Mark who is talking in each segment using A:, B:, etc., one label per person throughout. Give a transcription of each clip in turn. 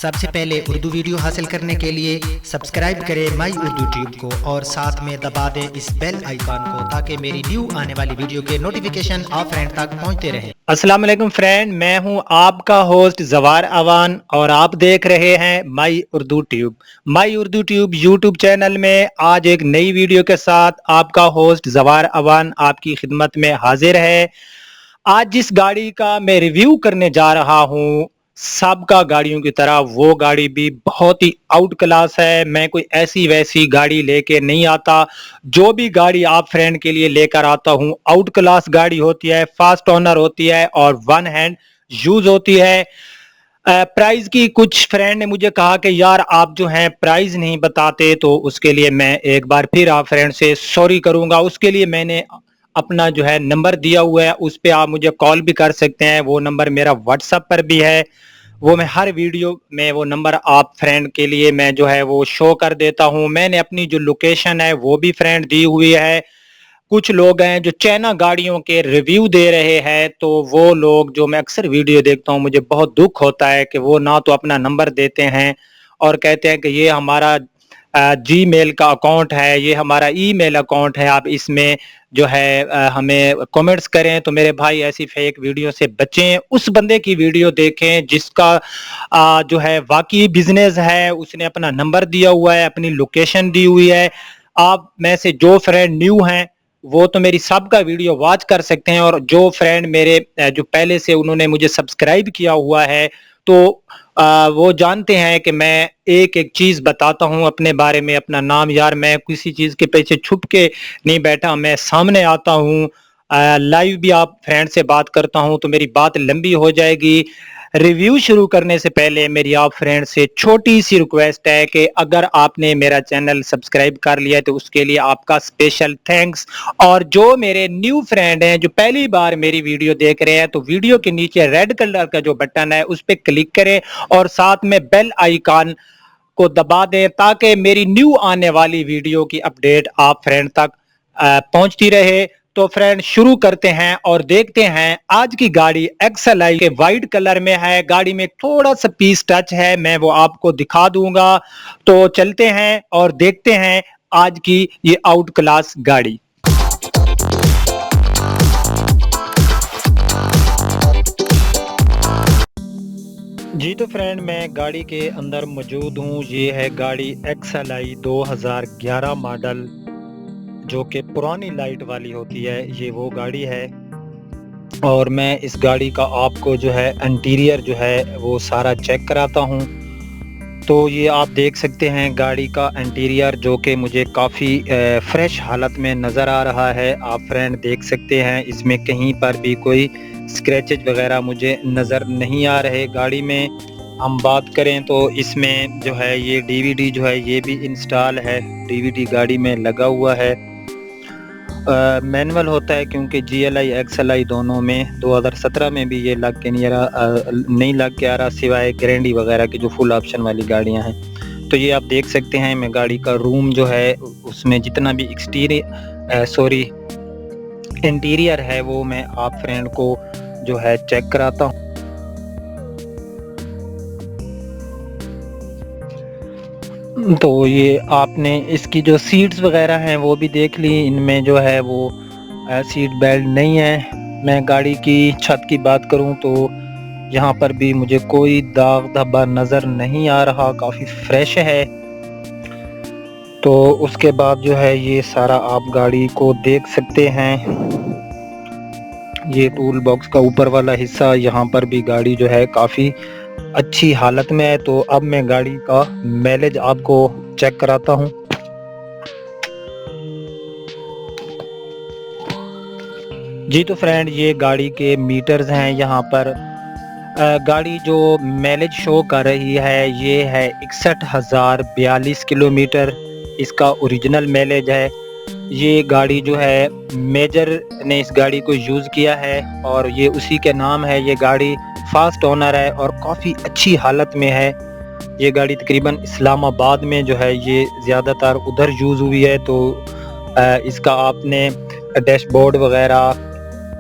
A: سب سے پہلے اردو ویڈیو حاصل کرنے کے لیے سبسکرائب کریں مائی اردو ٹیوب کو اور ساتھ میں دبا دیں اس بیل آئیکن کو تاکہ میری نیو آنے والی ویڈیو کے نوٹیفیکیشن آپ فرینڈ تک پہنچتے رہیں۔
B: السلام علیکم فرینڈ، میں ہوں آپ کا ہوسٹ زوار اوان اور آپ دیکھ رہے ہیں مائی اردو ٹیوب۔ مائی اردو ٹیوب یوٹیوب چینل میں آج ایک نئی ویڈیو کے ساتھ آپ کا ہوسٹ زوار اوان آپ کی خدمت میں حاضر ہے۔ آج جس گاڑی کا میں ریویو کرنے جا رہا ہوں، سابقہ گاڑیوں کی طرح وہ گاڑی بھی بہت ہی آؤٹ کلاس ہے۔ میں کوئی ایسی ویسی گاڑی لے کے نہیں آتا، جو بھی گاڑی آپ فرینڈ کے لیے لے کر آتا ہوں آؤٹ کلاس گاڑی ہوتی ہے، فاسٹ اونر ہوتی ہے اور ون ہینڈ یوز ہوتی ہے۔ پرائز کی کچھ فرینڈ نے مجھے کہا کہ یار آپ جو ہیں پرائز نہیں بتاتے، تو اس کے لیے میں ایک بار پھر آپ فرینڈ سے سوری کروں گا۔ اس کے لیے میں نے اپنا جو ہے نمبر دیا ہوا ہے، اس پہ آپ مجھے کال بھی کر سکتے ہیں۔ وہ نمبر میرا واٹس ایپ پر بھی ہے، وہ میں ہر ویڈیو میں وہ نمبر آپ فرینڈ کے لیے میں جو ہے وہ شو کر دیتا ہوں۔ میں نے اپنی جو لوکیشن ہے وہ بھی فرینڈ دی ہوئی ہے۔ کچھ لوگ ہیں جو چائنا گاڑیوں کے ریویو دے رہے ہیں، تو وہ لوگ جو میں اکثر ویڈیو دیکھتا ہوں، مجھے بہت دکھ ہوتا ہے کہ وہ نہ تو اپنا نمبر دیتے ہیں اور کہتے ہیں کہ یہ ہمارا جی میل کا اکاؤنٹ ہے، یہ ہمارا ای میل اکاؤنٹ ہے، آپ اس میں جو ہے ہمیں کمنٹس کریں۔ تو میرے بھائی ایسی فیک ویڈیو سے بچیں، اس بندے کی ویڈیو دیکھیں جس کا جو ہے واقعی بزنس ہے، اس نے اپنا نمبر دیا ہوا ہے، اپنی لوکیشن دی ہوئی ہے۔ آپ میں سے جو فرینڈ نیو ہیں وہ تو میری سابقہ ویڈیو واچ کر سکتے ہیں، اور جو فرینڈ میرے جو پہلے سے انہوں نے مجھے سبسکرائب کیا ہوا ہے تو وہ جانتے ہیں کہ میں ایک ایک چیز بتاتا ہوں اپنے بارے میں، اپنا نام۔ یار میں کسی چیز کے پیچھے چھپ کے نہیں بیٹھا، میں سامنے آتا ہوں، لائیو بھی آپ فرینڈ سے بات کرتا ہوں، تو میری بات لمبی ہو جائے گی۔ ریویو شروع کرنے سے پہلے میری آپ فرینڈ سے چھوٹی سی ریکویسٹ ہے کہ اگر آپ نے میرا چینل سبسکرائب کر لیا ہے تو اس کے لیے آپ کا اسپیشل تھینکس، اور جو میرے نیو فرینڈ ہیں جو پہلی بار میری ویڈیو دیکھ رہے ہیں تو ویڈیو کے نیچے ریڈ کلر کا جو بٹن ہے اس پہ کلک کریں اور ساتھ میں بیل آئیکن کو دبا دیں تاکہ میری نیو آنے والی ویڈیو کی اپڈیٹ آپ فرینڈ تک پہنچتی رہے۔ تو فرینڈ شروع کرتے ہیں اور دیکھتے ہیں آج کی گاڑی XLI کے وائٹ کلر میں ہے۔ گاڑی میں تھوڑا سا پیس ٹچ ہے، میں وہ آپ کو دکھا دوں گا۔ تو چلتے ہیں اور دیکھتے ہیں آج کی یہ آؤٹ کلاس گاڑی۔ جی تو فرینڈ میں گاڑی کے اندر موجود ہوں۔ یہ ہے گاڑی XLI 2011 ماڈل، جو کہ پرانی لائٹ والی ہوتی ہے، یہ وہ گاڑی ہے۔ اور میں اس گاڑی کا آپ کو جو ہے انٹیریئر جو ہے وہ سارا چیک کراتا ہوں۔ تو یہ آپ دیکھ سکتے ہیں گاڑی کا انٹیریئر، جو کہ مجھے کافی فریش حالت میں نظر آ رہا ہے۔ آپ فرینڈ دیکھ سکتے ہیں اس میں کہیں پر بھی کوئی اسکریچز وغیرہ مجھے نظر نہیں آ رہے۔ گاڑی میں ہم بات کریں تو اس میں جو ہے یہ DVD جو ہے یہ بھی انسٹال ہے، DVD گاڑی میں لگا ہوا ہے۔ مینول ہوتا ہے کیونکہ GLI XLI دونوں میں 2017 میں بھی یہ لگ کے نہیں لگ کے آ رہا، سوائے گرینڈی وغیرہ کی جو فل آپشن والی گاڑیاں ہیں۔ تو یہ آپ دیکھ سکتے ہیں میں گاڑی کا روم جو ہے اس میں جتنا بھی انٹیریئر ہے وہ میں آپ فرینڈ کو جو ہے چیک کراتا ہوں۔ تو یہ آپ نے اس کی جو سیٹس وغیرہ ہیں وہ بھی دیکھ لی، ان میں جو ہے وہ سیٹ بیلٹ نہیں ہے۔ میں گاڑی کی چھت کی بات کروں تو یہاں پر بھی مجھے کوئی داغ دھبا نظر نہیں آ رہا، کافی فریش ہے۔ تو اس کے بعد جو ہے یہ سارا آپ گاڑی کو دیکھ سکتے ہیں۔ یہ ٹول باکس کا اوپر والا حصہ، یہاں پر بھی گاڑی جو ہے کافی اچھی حالت میں ہے۔ تو اب میں گاڑی کا مائلیج آپ کو چیک کراتا ہوں۔ جی تو فرینڈ یہ گاڑی کے میٹرز ہیں، یہاں پر گاڑی جو مائلیج شو کر رہی ہے یہ ہے 61,042 کلومیٹر، اس کا اوریجنل مائلیج ہے۔ یہ گاڑی جو ہے میجر نے اس گاڑی کو یوز کیا ہے اور یہ اسی کے نام ہے۔ یہ گاڑی فاسٹ اونر ہے اور کافی اچھی حالت میں ہے۔ یہ گاڑی تقریباً اسلام آباد میں جو ہے یہ زیادہ تر ادھر یوز ہوئی ہے۔ تو اس کا آپ نے ڈیش بورڈ وغیرہ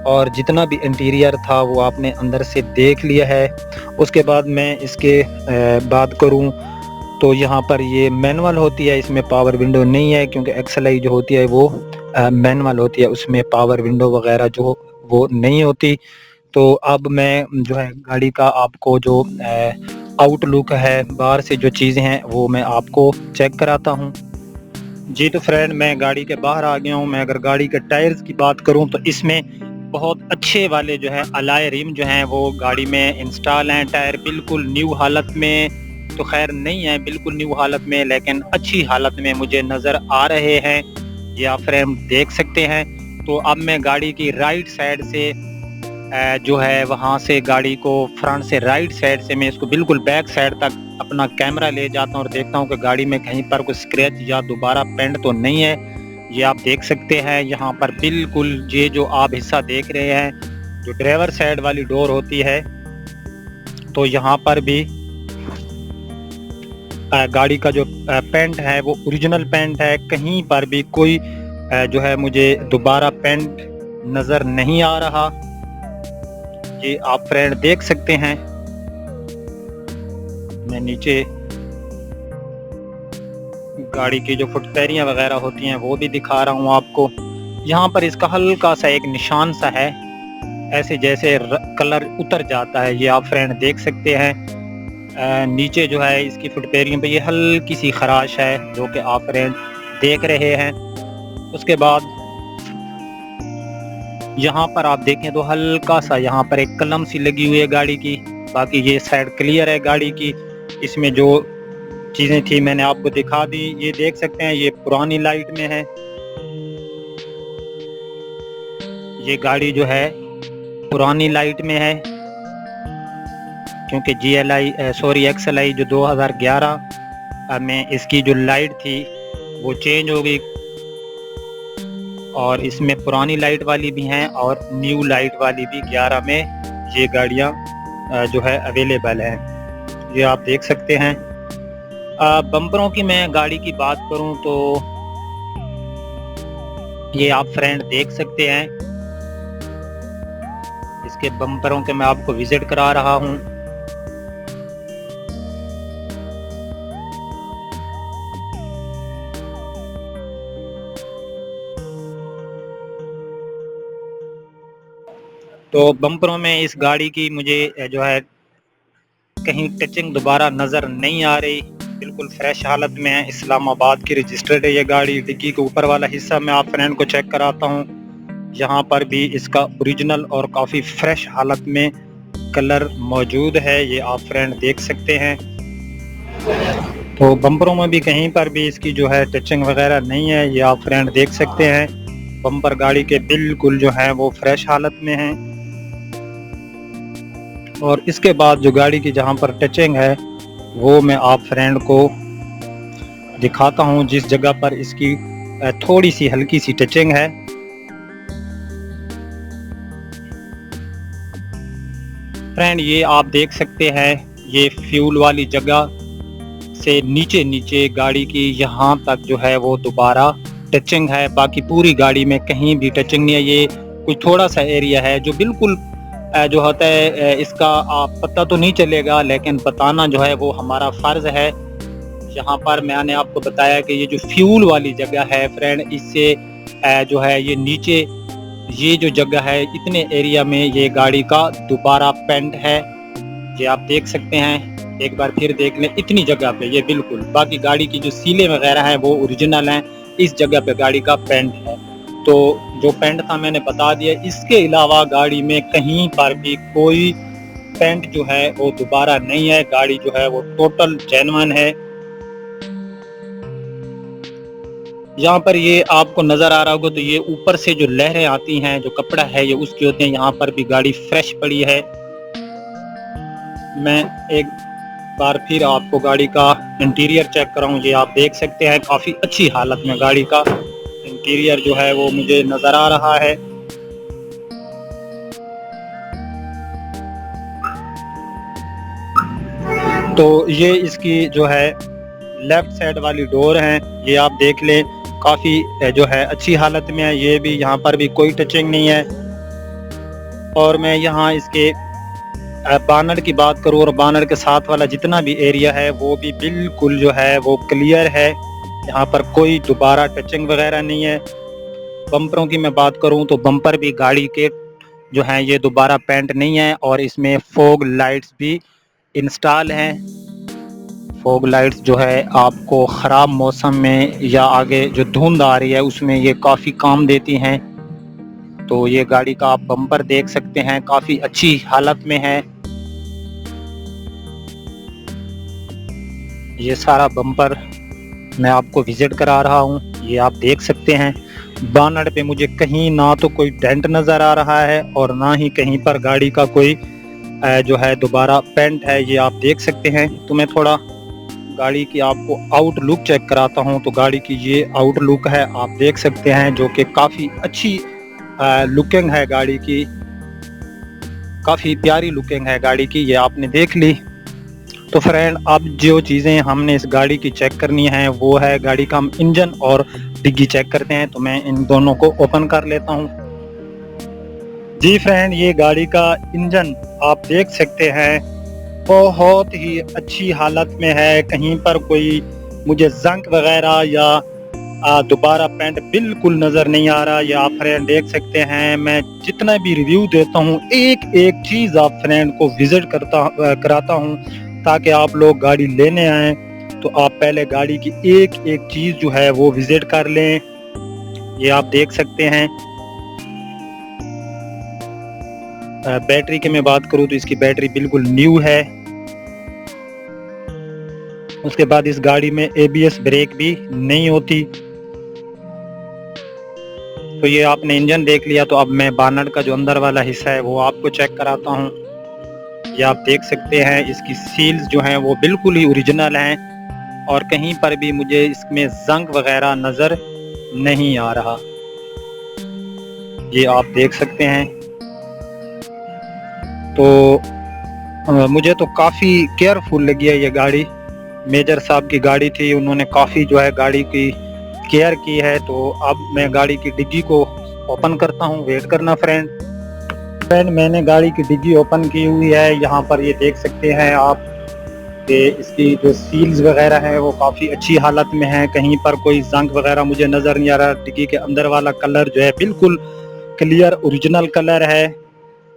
B: اور جتنا بھی انٹیریئر تھا وہ آپ نے اندر سے دیکھ لیا ہے۔ اس کے بعد میں اس کے بات کروں تو یہاں پر یہ مینول ہوتی ہے، اس میں پاور ونڈو نہیں ہے کیونکہ XLI جو ہوتی ہے وہ مینول ہوتی ہے، اس میں پاور ونڈو وغیرہ جو وہ نہیں ہوتی۔ تو اب میں جو ہے گاڑی کا آپ کو جو آؤٹ لک ہے، باہر سے جو چیزیں ہیں وہ میں آپ کو چیک کراتا ہوں۔ جی تو فرینڈ میں گاڑی کے باہر آ گیا ہوں۔ میں اگر گاڑی کے ٹائرز کی بات کروں تو اس میں بہت اچھے والے جو ہے الائے ریم جو ہیں وہ گاڑی میں انسٹال ہیں۔ ٹائر بالکل نیو حالت میں تو خیر نہیں ہے، بالکل نیو حالت میں، لیکن اچھی حالت میں مجھے نظر آ رہے ہیں، یہ آپ فریم دیکھ سکتے ہیں۔ تو اب میں گاڑی کی رائٹ سائڈ سے جو ہے وہاں سے گاڑی کو فرنٹ سے رائٹ سائڈ سے میں اس کو بالکل بیک سائڈ تک اپنا کیمرہ لے جاتا ہوں اور دیکھتا ہوں کہ گاڑی میں کہیں پر کوئی اسکریچ یا دوبارہ پینٹ تو نہیں ہے۔ یہ آپ دیکھ سکتے ہیں یہاں پر بالکل یہ جو آپ حصہ دیکھ رہے ہیں جو ڈرائیور سائڈ والی ڈور ہوتی ہے، تو یہاں پر بھی گاڑی کا جو پینٹ ہے وہ اوریجنل پینٹ ہے، کہیں پر بھی کوئی جو ہے مجھے دوبارہ پینٹ نظر نہیں آ رہا۔ یہ آپ فرینڈ دیکھ سکتے ہیں، میں نیچے گاڑی کی جو فٹ پیریاں وغیرہ ہوتی ہیں وہ بھی دکھا رہا ہوں آپ کو۔ یہاں پر اس کا ہلکا سا ایک نشان سا ہے، ایسے جیسے کلر اتر جاتا ہے، یہ آپ فرینڈ دیکھ سکتے ہیں۔ نیچے جو ہے اس کی فٹ پیریوں پہ یہ ہلکی سی خراش ہے جو کہ آپ فرینڈ دیکھ رہے ہیں۔ اس کے بعد یہاں پر آپ دیکھیں تو ہلکا سا یہاں پر ایک قلم سی لگی ہوئی ہے گاڑی کی، باقی یہ سائڈ کلیئر ہے گاڑی کی۔ اس میں جو چیزیں تھی میں نے آپ کو دکھا دی، یہ دیکھ سکتے ہیں یہ پرانی لائٹ میں ہے، یہ گاڑی جو ہے پرانی لائٹ میں ہے کیونکہ XLI جو 2011 میں اس کی جو لائٹ تھی وہ چینج ہو گئی، اور اس میں پرانی لائٹ والی بھی ہیں اور نیو لائٹ والی بھی 11 میں یہ گاڑیاں جو ہے اویلیبل ہیں، یہ آپ دیکھ سکتے ہیں۔ بمپروں کی میں گاڑی کی بات کروں تو یہ آپ فرینڈ دیکھ سکتے ہیں، اس کے بمپروں کے میں آپ کو وزٹ کرا رہا ہوں۔ تو بمپروں میں اس گاڑی کی مجھے جو ہے کہیں ٹچنگ دوبارہ نظر نہیں آ رہی، بالکل فریش حالت میں ہے، اسلام آباد کی رجسٹرڈ ہے یہ گاڑی۔ ڈگی کے اوپر والا حصہ میں آپ فرینڈ کو چیک کراتا ہوں، یہاں پر بھی اس کا اوریجنل اور کافی فریش حالت میں کلر موجود ہے، یہ آپ فرینڈ دیکھ سکتے ہیں۔ تو بمپروں میں بھی کہیں پر بھی اس کی جو ہے ٹچنگ وغیرہ نہیں ہے، یہ آپ فرینڈ دیکھ سکتے ہیں۔ بمپر گاڑی کے بالکل جو ہیں وہ فریش حالت میں ہیں، اور اس کے بعد جو گاڑی کی جہاں پر ٹچنگ ہے وہ میں آپ فرینڈ کو دکھاتا ہوں، جس جگہ پر اس کی تھوڑی سی ہلکی سی ٹچنگ ہے۔ فرینڈ یہ آپ دیکھ سکتے ہیں، یہ فیول والی جگہ سے نیچے گاڑی کی یہاں تک جو ہے وہ دوبارہ ٹچنگ ہے، باقی پوری گاڑی میں کہیں بھی ٹچنگ نہیں ہے۔ یہ کوئی تھوڑا سا ایریا ہے جو بالکل جو ہوتا ہے اس کا آپ پتہ تو نہیں چلے گا، لیکن بتانا جو ہے وہ ہمارا فرض ہے۔ یہاں پر میں نے آپ کو بتایا کہ یہ جو فیول والی جگہ ہے فرینڈ، اس سے جو ہے یہ نیچے یہ جو جگہ ہے اتنے ایریا میں یہ گاڑی کا دوبارہ پینٹ ہے، یہ آپ دیکھ سکتے ہیں، ایک بار پھر دیکھ لیں اتنی جگہ پہ یہ بالکل، باقی گاڑی کی جو سیلیں وغیرہ ہیں وہ اوریجنل ہیں، اس جگہ پہ گاڑی کا پینٹ ہے۔ تو جو پینٹ تھا میں نے بتا دیا، اس کے علاوہ گاڑی میں کہیں پر بھی کوئی پینٹ جو ہے وہ دوبارہ نہیں ہے، گاڑی جو ہے وہ ٹوٹل جینوئن ہے۔ یہاں پر یہ آپ کو نظر آ رہا ہوگا تو یہ اوپر سے جو لہریں آتی ہیں، جو کپڑا ہے یہ اس کی ہوتے ہیں، یہاں پر بھی گاڑی فریش پڑی ہے۔ میں ایک بار پھر آپ کو گاڑی کا انٹیریئر چیک کراؤں، یہ آپ دیکھ سکتے ہیں کافی اچھی حالت میں گاڑی کا انٹیریئر جو ہے وہ مجھے نظر آ رہا ہے۔ تو یہ اس کی جو ہے لیفٹ سائڈ والی ڈور ہیں، یہ آپ دیکھ لیں کافی جو ہے اچھی حالت میں ہے، یہ بھی یہاں پر بھی کوئی ٹچنگ نہیں ہے۔ اور میں یہاں اس کے بانر کی بات کروں اور بانر کے ساتھ والا جتنا بھی ایریا ہے وہ بھی بالکل جو ہے وہ کلیئر ہے، یہاں پر کوئی دوبارہ ٹچنگ وغیرہ نہیں ہے۔ بمپروں کی میں بات کروں تو بمپر بھی گاڑی کے جو ہیں یہ دوبارہ پینٹ نہیں ہے، اور اس میں فوگ لائٹس بھی انسٹال ہیں۔ فوگ لائٹس جو ہے آپ کو خراب موسم میں یا آگے جو دھند آ رہی ہے اس میں یہ کافی کام دیتی ہیں۔ تو یہ گاڑی کا آپ بمپر دیکھ سکتے ہیں، کافی اچھی حالت میں ہے۔ یہ سارا بمپر میں آپ کو وزٹ کرا رہا ہوں، یہ آپ دیکھ سکتے ہیں۔ بانٹ پہ مجھے کہیں نہ تو کوئی ڈینٹ نظر آ رہا ہے اور نہ ہی کہیں پر گاڑی کا کوئی جو ہے دوبارہ پینٹ ہے، یہ آپ دیکھ سکتے ہیں۔ تو میں تھوڑا گاڑی کی آپ کو آؤٹ لک چیک کراتا ہوں۔ تو گاڑی کی یہ آؤٹ لک ہے، آپ دیکھ سکتے ہیں، جو کہ کافی اچھی لکنگ ہے گاڑی کی، کافی پیاری لکنگ ہے گاڑی کی، یہ آپ نے دیکھ لی۔ تو فرینڈ اب جو چیزیں ہم نے اس گاڑی کی چیک کرنی ہے وہ ہے گاڑی کا ہم انجن اور ڈگی چیک کرتے ہیں۔ تو میں ان دونوں کو اوپن کر لیتا ہوں۔ جی فرینڈ، یہ گاڑی کا انجن آپ دیکھ سکتے ہیں، بہت ہی اچھی حالت میں ہے، کہیں پر کوئی مجھے زنگ وغیرہ یا دوبارہ پینٹ بالکل نظر نہیں آ رہا۔ یہ آپ فرینڈ دیکھ سکتے ہیں، میں جتنا بھی ریویو دیتا ہوں ایک ایک چیز آپ فرینڈ کو وزٹ کراتا ہوں تاکہ آپ لوگ گاڑی لینے آئیں تو آپ پہلے گاڑی کی ایک ایک چیز جو ہے وہ وزٹ کر لیں۔ یہ آپ دیکھ سکتے ہیں۔ بیٹری کی میں بات کروں تو اس کی بیٹری بالکل نیو ہے۔ اس کے بعد اس گاڑی میں ABS بریک بھی نہیں ہوتی۔ تو یہ آپ نے انجن دیکھ لیا، تو اب میں بانٹ کا جو اندر والا حصہ ہے وہ آپ کو چیک کراتا ہوں۔ یہ آپ دیکھ سکتے ہیں، اس کی سیلز جو ہیں وہ بالکل ہی اوریجنل ہیں اور کہیں پر بھی مجھے اس میں زنگ وغیرہ نظر نہیں آ رہا۔ یہ آپ دیکھ سکتے ہیں۔ تو مجھے تو کافی کیئرفل لگی ہے یہ گاڑی، میجر صاحب کی گاڑی تھی، انہوں نے کافی جو ہے گاڑی کی کیئر کی ہے۔ تو اب میں گاڑی کی ڈگی کو اوپن کرتا ہوں، ویٹ کرنا فرینڈ، میں نے گاڑی کی ڈگی اوپن کی ہوئی ہے۔ یہاں پر یہ دیکھ سکتے ہیں آپ کہ اس کی جو سیلز وغیرہ ہیں وہ کافی اچھی حالت میں ہیں، کہیں پر کوئی زنگ وغیرہ مجھے نظر نہیں آ رہا۔ ڈگی کے اندر والا کلر جو ہے بالکل کلیئر اوریجنل کلر ہے۔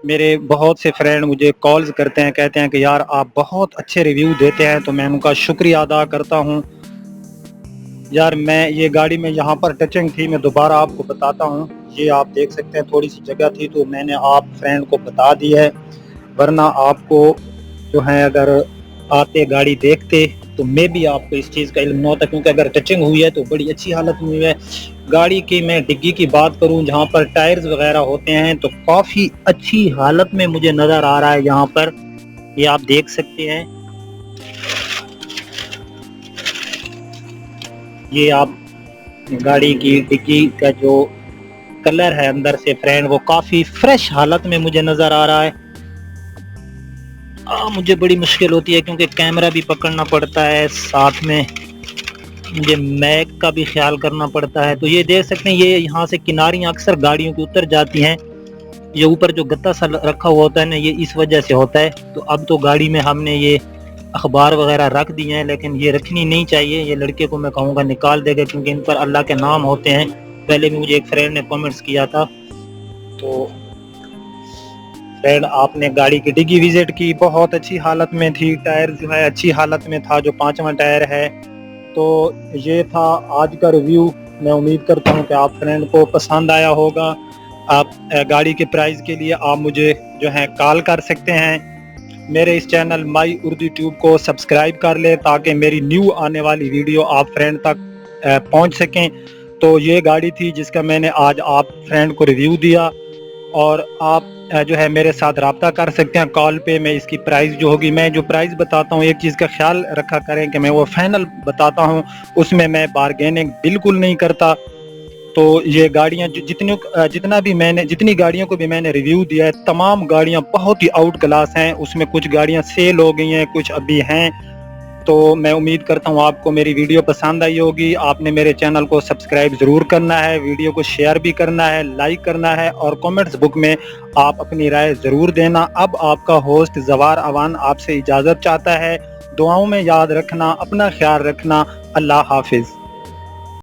B: میرے بہت سے فرینڈ مجھے کالز کرتے ہیں، کہتے ہیں کہ یار آپ بہت اچھے ریویو دیتے ہیں، تو میں ان کا شکریہ ادا کرتا ہوں۔ یار میں یہ گاڑی میں یہاں پر ٹچنگ تھی، میں دوبارہ آپ کو بتاتا ہوں۔ یہ آپ دیکھ سکتے ہیں تھوڑی سی جگہ تھی تو میں نے آپ فرینڈ کو بتا دی ہے، ورنہ آپ کو جو ہے اگر آتے گاڑی دیکھتے تو میں بھی آپ کو اس چیز کا علم نہ ہوتا، کیونکہ اگر ٹچنگ ہوئی ہے تو بڑی اچھی حالت میں ہوئی ہے گاڑی کی۔ میں ڈگی کی بات کروں جہاں پر ٹائرز وغیرہ ہوتے ہیں تو کافی اچھی حالت میں مجھے نظر آ رہا ہے یہاں پر، یہ آپ دیکھ سکتے ہیں۔ یہ آپ گاڑی کی ڈگی کا جو کلر ہے اندر سے فرینڈ وہ کافی فریش حالت میں مجھے نظر آ رہا ہے۔ مجھے بڑی مشکل ہوتی ہے کیونکہ کیمرہ بھی پکڑنا پڑتا ہے، ساتھ میں مجھے میک کا بھی خیال کرنا پڑتا ہے۔ تو یہ دیکھ سکتے ہیں، یہ یہاں سے کناریاں اکثر گاڑیوں کی اتر جاتی ہیں، یہ اوپر جو گتا سا رکھا ہوا ہوتا ہے نا، یہ اس وجہ سے ہوتا ہے۔ تو اب تو گاڑی میں ہم نے یہ اخبار وغیرہ رکھ دیے ہیں، لیکن یہ رکھنی نہیں چاہیے، یہ لڑکے کو میں کہوں گا نکال دے گا کیونکہ ان پر اللہ کے نام ہوتے ہیں۔ پہلے بھی مجھے ایک فرینڈ نے کامنٹس کیا تھا۔ تو فرینڈ آپ نے گاڑی کی ڈگی وزٹ کی، بہت اچھی حالت میں تھی، ٹائر جو ہے اچھی حالت میں تھا، جو 5واں ٹائر ہے۔ تو یہ تھا آج کا ریویو، میں امید کرتا ہوں کہ آپ فرینڈ کو پسند آیا ہوگا۔ آپ گاڑی کے پرائز کے لیے آپ مجھے جو ہے کال کر سکتے ہیں۔ میرے اس چینل مائی اردو ٹیوب کو سبسکرائب کر لیں تاکہ میری نیو آنے والی ویڈیو آپ فرینڈ تک پہنچ سکیں۔ تو یہ گاڑی تھی جس کا میں نے آج آپ فرینڈ کو ریویو دیا، اور آپ جو ہے میرے ساتھ رابطہ کر سکتے ہیں کال پہ۔ میں اس کی پرائز جو ہوگی، میں جو پرائز بتاتا ہوں ایک چیز کا خیال رکھا کریں کہ میں وہ فائنل بتاتا ہوں، اس میں میں بارگیننگ بالکل نہیں کرتا۔ تو یہ گاڑیاں جتنی گاڑیوں کو بھی میں نے ریویو دیا ہے، تمام گاڑیاں بہت ہی آؤٹ کلاس ہیں۔ اس میں کچھ گاڑیاں سیل ہو گئی ہیں، کچھ ابھی ہیں۔ تو میں امید کرتا ہوں آپ کو میری ویڈیو پسند آئی ہوگی. آپ نے میرے چینل کو سبسکرائب ضرور کرنا ہے, ویڈیو کو شیئر بھی کرنا ہے, لائک کرنا ہے اور کامنٹس بک میں آپ اپنی رائے ضرور دینا. اب آپ کا ہوسٹ زوار اوان آپ سے اجازت چاہتا ہے. دعاؤں میں یاد رکھنا, اپنا خیال رکھنا. اللہ حافظ.